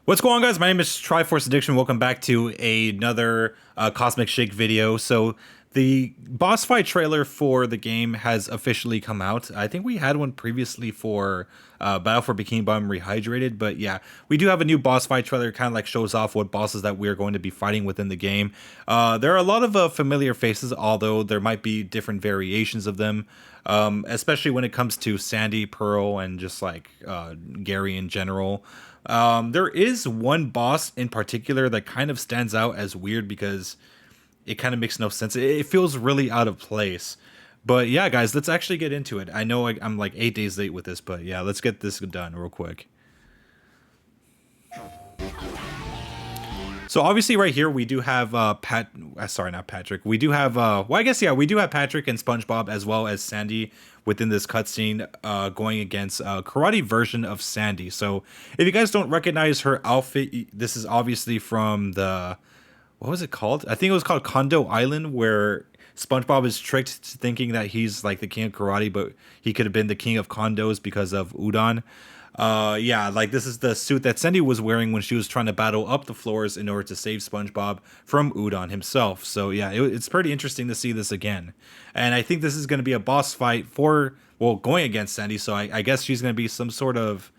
What's going on, guys? My name is Triforce Addiction. Welcome back to another Cosmic Shake video. So the boss fight trailer for the game has officially come out. I think we had one previously for Battle for Bikini Bottom Rehydrated, but yeah, we do have a new boss fight trailer. Kind of like shows off what bosses that we're going to be fighting within the game. There are a lot of familiar faces, although there might be different variations of them. Especially when it comes to Sandy, Pearl, and just like Gary in general. There is one boss in particular that kind of stands out as weird because it kind of makes no sense. It feels really out of place. But yeah, guys, let's actually get into it. I know I'm like 8 days late with this, but yeah, let's get this done real quick. So obviously right here we do have sorry, not Patrick. We do have well, I guess yeah, we do have Patrick and Spongebob as well as Sandy within this cutscene going against a karate version of Sandy. So if you guys don't recognize her outfit, this is obviously from the, what was it called? I think it was called Kondo Island, where SpongeBob is tricked to thinking that he's like the king of karate, but he could have been the king of condos because of udon. Yeah, like this is the suit that Sandy was wearing when she was trying to battle up the floors in order to save SpongeBob from Udon himself. So yeah, it's pretty interesting to see this again. And I think this is going to be a boss fight for, well, going against Sandy. So I guess she's going to be some sort of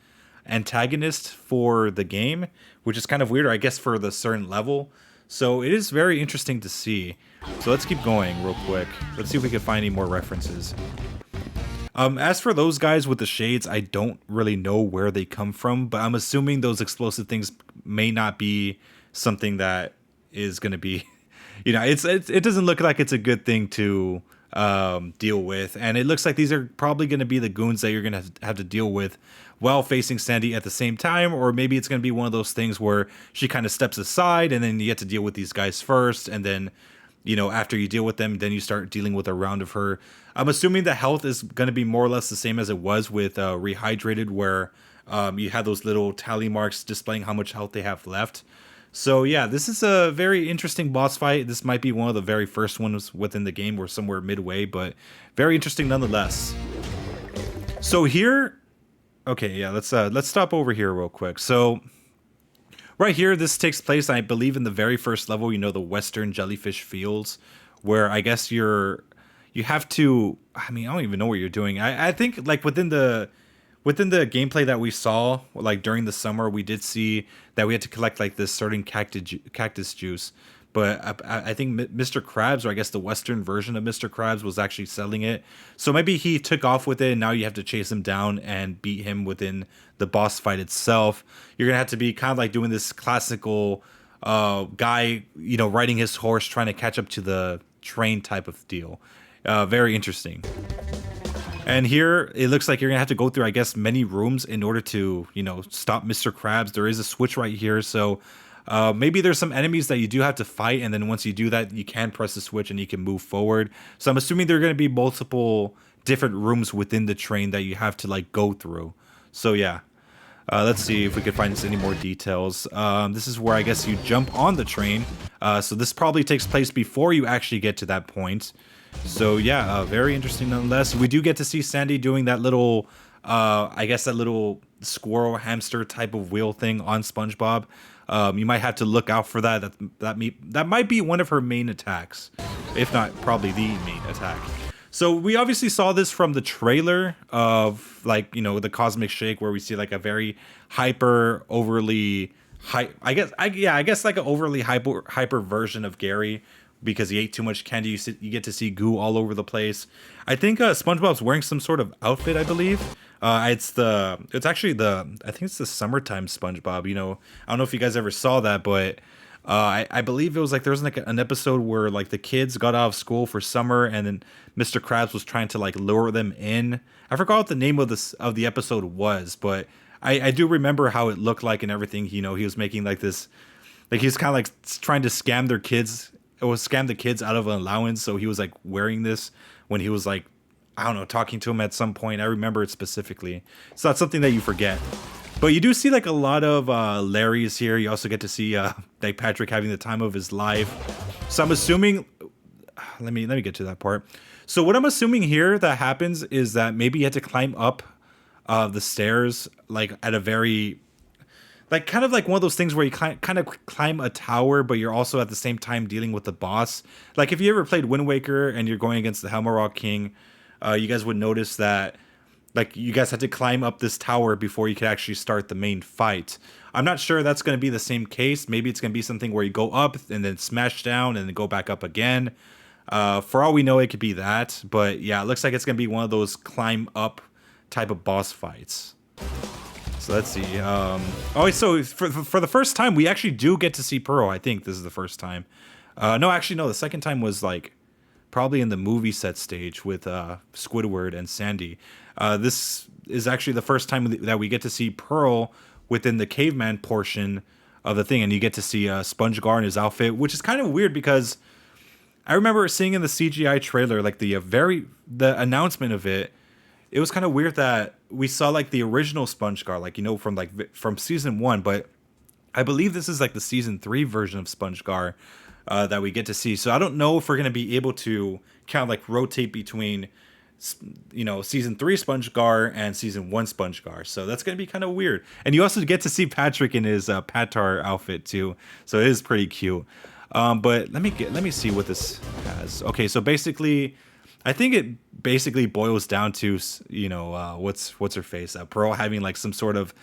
antagonist for the game, which is kind of weird, I guess, for the certain level. So it is very interesting to see. So let's keep going real quick. Let's see if we can find any more references. As for those guys with the shades, I don't really know where they come from, but I'm assuming those explosive things may not be something that is going to be, it doesn't look like it's a good thing to deal with. And it looks like these are probably going to be the goons that you're going to have to deal with while facing Sandy at the same time. Or maybe it's going to be one of those things where she kind of steps aside and then you get to deal with these guys first. And then, after you deal with them, then you start dealing with a round of her. I'm assuming the health is going to be more or less the same as it was with Rehydrated, where you had those little tally marks displaying how much health they have left. So yeah, this is a very interesting boss fight. This might be one of the very first ones within the game or somewhere midway, but very interesting nonetheless. So here, okay, yeah, let's stop over here real quick. So right here, this takes place, I believe, in the very first level, the Western Jellyfish Fields, where I guess you have to, I don't even know what you're doing. I think like within the gameplay that we saw, like during the summer, we did see that we had to collect like this certain cactus juice. But I think Mr. Krabs, or I guess the Western version of Mr. Krabs, was actually selling it. So maybe he took off with it, and now you have to chase him down and beat him within the boss fight itself. You're going to have to be kind of like doing this classical guy, riding his horse, trying to catch up to the train type of deal. Very interesting. And here, it looks like you're going to have to go through, I guess, many rooms in order to, stop Mr. Krabs. There is a switch right here, so maybe there's some enemies that you do have to fight, and then once you do that, you can press the switch and you can move forward. So I'm assuming there are going to be multiple different rooms within the train that you have to like go through. So yeah, let's see if we can find any more details. This is where I guess you jump on the train. So this probably takes place before you actually get to that point. So yeah, very interesting nonetheless. We do get to see Sandy doing that little, I guess that little squirrel hamster type of wheel thing on SpongeBob. You might have to look out for that. That might be one of her main attacks, if not probably the main attack. So we obviously saw this from the trailer of like, the Cosmic Shake, where we see like a very overly I guess like an overly hyper version of Gary, because he ate too much candy. You get to see goo all over the place. I think SpongeBob's wearing some sort of outfit, I believe. I think it's the summertime SpongeBob. I don't know if you guys ever saw that, but I believe it was like there was like an episode where like the kids got out of school for summer, and then Mr. Krabs was trying to like lure them in. I forgot what the name of the episode was, but I do remember how it looked like and everything. He was making like this, like he's kind of like trying to scam their kids. It was scam the kids out of an allowance. So he was like wearing this when he was like, I don't know, talking to him at some point. I remember it specifically. It's not something that you forget. But you do see like a lot of Larrys here. You also get to see like Patrick having the time of his life. So I'm assuming, let me get to that part. So what I'm assuming here that happens is that maybe you had to climb up the stairs like at a very like kind of like one of those things where you kind of climb a tower, but you're also at the same time dealing with the boss. Like if you ever played Wind Waker and you're going against the Helmarok King, you guys would notice that like you guys had to climb up this tower before you could actually start the main fight. I'm not sure that's going to be the same case. Maybe it's going to be something where you go up and then smash down and then go back up again. For all we know, it could be that. But yeah, it looks like it's going to be one of those climb up type of boss fights. So let's see. Oh, so for the first time, we actually do get to see Pearl. I think this is the first time. No, actually, no. The second time was like probably in the movie set stage with Squidward and Sandy. This is actually the first time that we get to see Pearl within the caveman portion of the thing, and you get to see SpongeGar in his outfit, which is kind of weird because I remember seeing in the CGI trailer, like the announcement of it. It was kind of weird that we saw like the original SpongeGar, like from season 1, but I believe this is like the season 3 version of SpongeGar that we get to see. So I don't know if we're gonna be able to kind of like rotate between, season 3 SpongeGar and season 1 SpongeGar. So that's gonna be kind of weird. And you also get to see Patrick in his Patar outfit too, so it is pretty cute. But let me see what this has. Okay, so basically, I think it basically boils down to what's her face, Pearl having like some sort of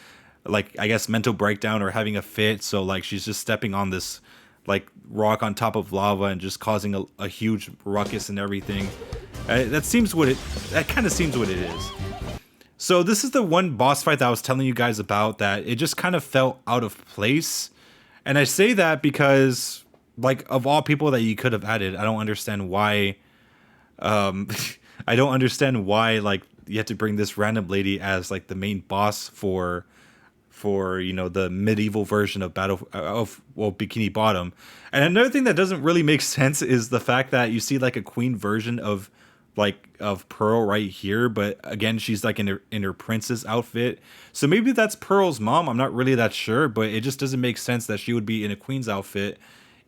like I guess mental breakdown or having a fit. So like she's just stepping on this like rock on top of lava and just causing a huge ruckus and everything. That kind of seems what it is. So this is the one boss fight that I was telling you guys about that it just kind of felt out of place. And I say that because like of all people that you could have added, I don't understand why I don't understand why like you have to bring this random lady as like the main boss for the medieval version of Bikini Bottom. And another thing that doesn't really make sense is the fact that you see like a queen version of Pearl right here, but again she's like in her princess outfit. So maybe that's Pearl's mom. I'm not really that sure, but it just doesn't make sense that she would be in a queen's outfit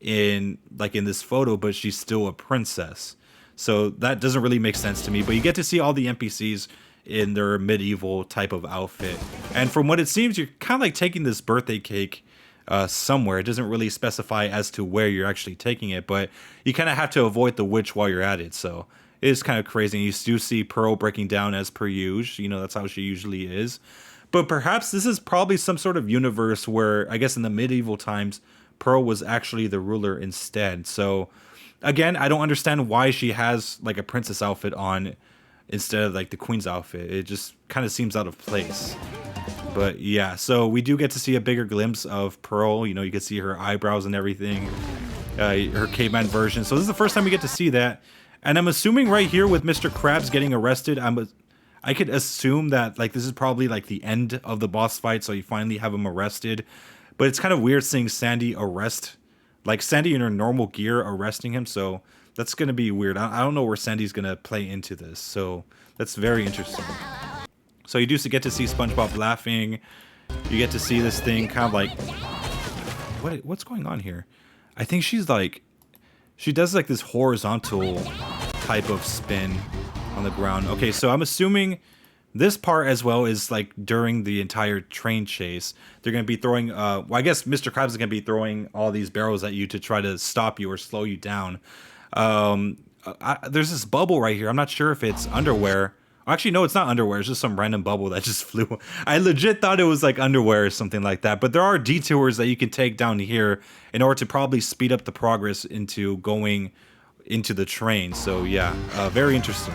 in this photo, but she's still a princess. So that doesn't really make sense to me, but you get to see all the NPCs in their medieval type of outfit. And from what it seems, you're kind of like taking this birthday cake somewhere. It doesn't really specify as to where you're actually taking it, but you kind of have to avoid the witch while you're at it. So it is kind of crazy. And you do see Pearl breaking down as per usual. That's how she usually is. But perhaps this is probably some sort of universe where, I guess in the medieval times, Pearl was actually the ruler instead. So again, I don't understand why she has like a princess outfit on instead of like the queen's outfit. It just kind of seems out of place. But yeah, so we do get to see a bigger glimpse of Pearl. You can see her eyebrows and everything, her caveman version. So this is the first time we get to see that. And I'm assuming right here with Mr. Krabs getting arrested, I could assume that like this is probably like the end of the boss fight. So you finally have him arrested. But it's kind of weird seeing Sandy Sandy in her normal gear arresting him. So that's going to be weird. I don't know where Sandy's going to play into this. So that's very interesting. So you do get to see SpongeBob laughing. You get to see this thing kind of like, what's going on here? I think she does like this horizontal type of spin on the ground. Okay, so I'm assuming this part as well is like during the entire train chase. They're going to be throwing, I guess Mr. Krabs is going to be throwing all these barrels at you to try to stop you or slow you down. There's this bubble right here. I'm not sure if it's underwear. Actually, no, it's not underwear. It's just some random bubble that just flew. I legit thought it was like underwear or something like that. But there are detours that you can take down here in order to probably speed up the progress into going into the train. So yeah, very interesting.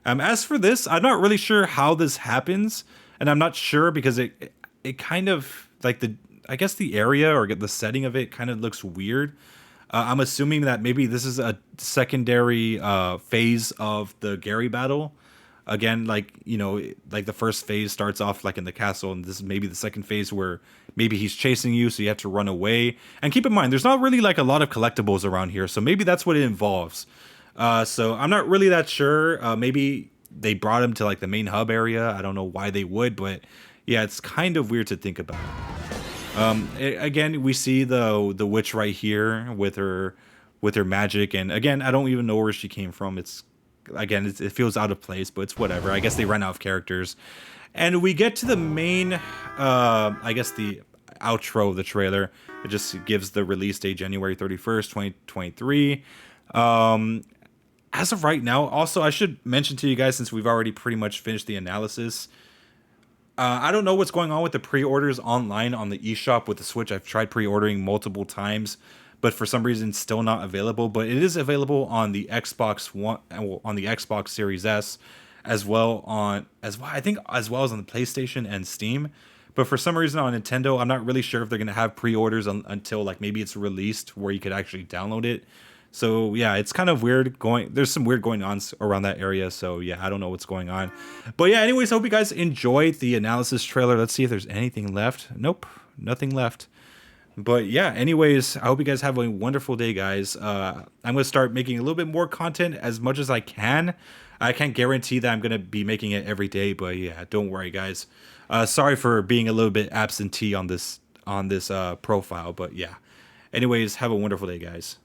As for this, I'm not really sure how this happens, and I'm not sure because it kind of like I guess the area or the setting of it kind of looks weird. I'm assuming that maybe this is a secondary phase of the Gary battle. Again, like the first phase starts off like in the castle, and this is maybe the second phase where maybe he's chasing you, so you have to run away. And keep in mind, there's not really like a lot of collectibles around here, so maybe that's what it involves. So I'm not really that sure. Maybe they brought him to like the main hub area. I don't know why they would, but yeah, it's kind of weird to think about. Again, we see the witch right here with her magic, and again, I don't even know where she came from. It feels out of place, but it's whatever. I guess they ran out of characters, and we get to the main. I outro of the trailer. It just gives the release date January 31st, 2023. As of right now, also I should mention to you guys, since we've already pretty much finished the analysis, I don't know what's going on with the pre-orders online on the eShop with the Switch. I've tried pre-ordering multiple times, but for some reason, it's still not available. But it is available on the Xbox One, on the Xbox Series S, I think as well as on the PlayStation and Steam. But for some reason on Nintendo, I'm not really sure if they're gonna have pre-orders until like maybe it's released where you could actually download it. So yeah, it's kind of weird going. There's some weird going on around that area. So yeah, I don't know what's going on. But yeah, anyways, I hope you guys enjoyed the analysis trailer. Let's see if there's anything left. Nope, nothing left. But yeah, anyways, I hope you guys have a wonderful day, guys. I'm gonna start making a little bit more content as much as I can. I can't guarantee that I'm gonna be making it every day, but yeah, don't worry, guys. Sorry for being a little bit absentee on this profile, but yeah. Anyways, have a wonderful day, guys.